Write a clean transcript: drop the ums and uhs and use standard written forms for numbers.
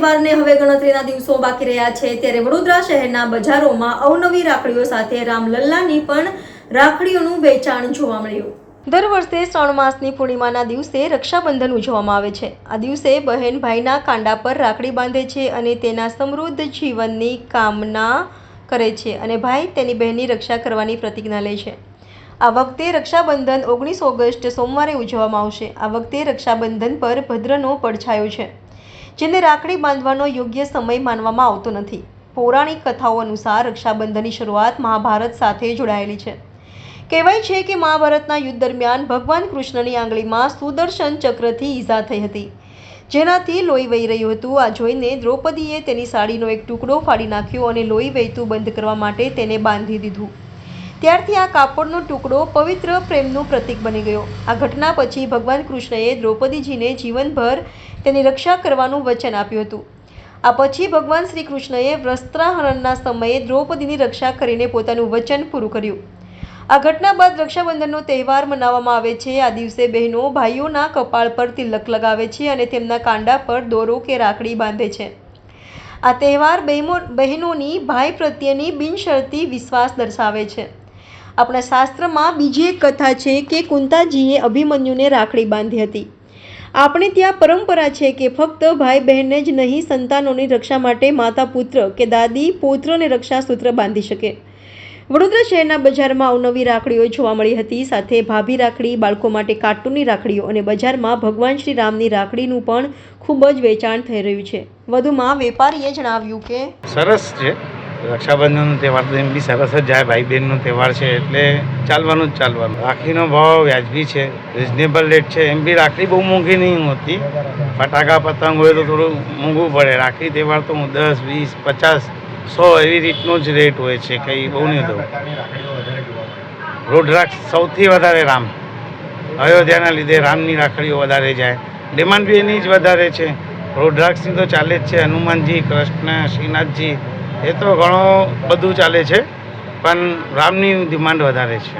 તહેવારને હવે ગણતરીના દિવસો બાકી રહ્યા છે ત્યારે વડોદરા શહેરના બજારોમાં અવનવી રાખડીઓ સાથે રામલલ્લાની પણ રાખડીઓનું વેચાણ જોવા મળ્યું। દર વર્ષે શ્રાવણ માસની પૂર્ણિમાના દિવસે રક્ષાબંધન ઉજવવામાં આવે છે। આ દિવસે બહેન ભાઈના કાંડા પર રાખડી બાંધે છે અને તેના સમૃદ્ધ જીવનની કામના કરે છે અને ભાઈ તેની બહેનની રક્ષા કરવાની પ્રતિજ્ઞા લે છે। આ વખતે રક્ષાબંધન 19 ઓગસ્ટ સોમવારે ઉજવવામાં આવશે। આ વખતે રક્ષાબંધન પર ભદ્રનો પડછાયો છે, જેને રાખડી બાંધવાનો યોગ્ય સમય માનવામાં આવતો નથી। પૌરાણિક કથાઓ અનુસાર રક્ષાબંધનની શરૂઆત મહાભારત સાથે જોડાયેલી છે। કહેવાય છે કે મહાભારતના યુદ્ધ દરમિયાન ભગવાન કૃષ્ણની આંગળીમાં સુદર્શન ચક્રથી ઈજા થઈ હતી, જેનાથી લોહી વહી રહ્યું હતું। આ જોઈને દ્રૌપદીએ તેની સાડીનો એક ટુકડો ફાડી નાખ્યો અને લોહી વહેતું બંધ કરવા માટે તેને બાંધી દીધું। ત્યારથી આ કાપડનો ટુકડો પવિત્ર પ્રેમનું પ્રતીક બની ગયો। આ ઘટના પછી ભગવાન કૃષ્ણએ દ્રૌપદીજીને જીવનભર તેની રક્ષા કરવાનું વચન આપ્યું હતું। આ પછી ભગવાન શ્રી કૃષ્ણએ વસ્ત્રાહરણના સમયે દ્રૌપદીની રક્ષા કરીને પોતાનું વચન પૂરું કર્યું। આ ઘટના બાદ રક્ષાબંધનનો તહેવાર મનાવવામાં આવે છે। આ દિવસે બહેનો ભાઈઓના કપાળ પર તિલક લગાવે છે અને તેમના કાંડા પર દોરો કે રાખડી બાંધે છે। આ તહેવાર બહેનોની ભાઈ પ્રત્યેની બિનશરતી વિશ્વાસ દર્શાવે છે। આપણા શાસ્ત્રમાં બીજી એક કથા છે કે કુંતાજીએ અભિમન્યુને રાખડી બાંધી હતી। આપણે ત્યાં પરંપરા છે કે ફક્ત ભાઈ બહેનને જ નહીં, સંતાનોની રક્ષા માટે માતા પુત્ર કે દાદી પૌત્રને રક્ષા સૂત્ર બાંધી શકે। વડોદરા શહેરના બજારમાં અવનવી રાખડીઓ જોવા મળી હતી, સાથે ભાભી રાખડી, બાળકો માટે કાર્ટૂનની રાખડીઓ અને બજારમાં ભગવાન શ્રી રામની રાખડીનું પણ ખૂબ જ વેચાણ થઈ રહ્યું છે। વધુમાં વેપારીએ જણાવ્યું કે સરસ છે રક્ષાબંધનનો તહેવાર તો એમ બી સરસ જ જાય, ભાઈ બહેનનો તહેવાર છે એટલે ચાલવાનું જ ચાલવાનું। રાખડીનો ભાવ વ્યાજબી છે, રિઝનેબલ રેટ છે। એમ બી રાખડી બહુ મોંઘી નહીં હોતી, ફટાકા પતંગ હોય તો થોડું મોંઘું પડે। રાખડી તહેવાર તો 10, 20, 50, 100 એવી રીતનો જ રેટ હોય છે, કંઈ બહુ નહીં દઉં। રુદ્રાક્ષ સૌથી વધારે રામ, અયોધ્યાના લીધે રામની રાખડીઓ વધારે જાય, ડિમાન્ડ બી એની જ વધારે છે। રુદ્રાક્ષની તો ચાલે જ છે, હનુમાનજી, કૃષ્ણ, શ્રીનાથજી, એ તો ઘણું બધું ચાલે છે, પણ રામની ડિમાન્ડ વધારે છે।